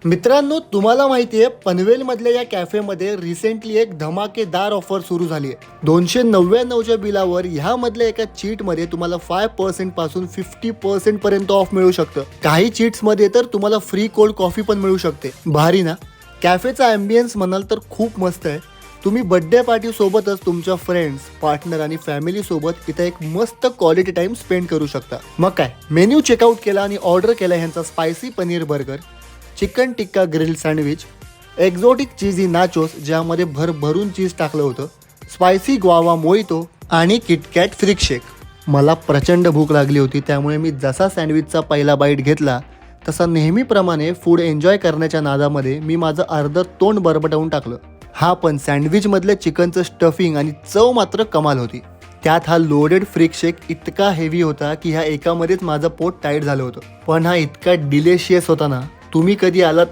मित्रांनो, तुम्हाला माहिती आहे पनवेलमधल्या या कॅफेमध्ये रिसेंटली एक धमाकेदार ऑफर सुरू झाली आहे. 299च्या बिलावर ह्यामधल्या एका चीटमध्ये तुम्हाला 5% पासून 50% पर्यंत ऑफ मिळू शकतं. काही चीट्समध्ये तर तुम्हाला फ्री कोल्ड कॉफी पण मिळू शकते. भारी ना? कॅफेचा ॲम्बियन्स म्हणाल तर खूप मस्त आहे. तुम्ही बर्थडे पार्टी सोबतच तुमच्या फ्रेंड्स, पार्टनर आणि फॅमिली सोबत इथं एक मस्त क्वालिटी टाइम स्पेंड करू शकता. मग काय, मेन्यू चेकआउट केला आणि ऑर्डर केला ह्यांचा स्पायसी पनीर बर्गर, चिकन टिक्का ग्रिल सँडविच, एक्झॉटिक चीझी नाचोस ज्यामध्ये भरभरून चीज टाकलं होतं, स्पायसी ग्वावा मोइतो आणि किटकॅट फ्रिक शेक. मला प्रचंड भूक लागली होती, त्यामुळे मी जसा सँडविचचा पहिला बाईट घेतला तसा नेहमीप्रमाणे फूड एन्जॉय करण्याच्या नादामध्ये मी माझं अर्ध तोंड बरबटवून टाकलं. हा पण सँडविचमधल्या चिकनचं स्टफिंग आणि चव मात्र कमाल होती. त्यात हा लोडेड फ्रिक शेक इतका हेवी होता की ह्या एकामध्येच माझं पोट टाईट झालं होतं. पण हा इतका डिलिशियस होता ना, तुम्ही कधी आलात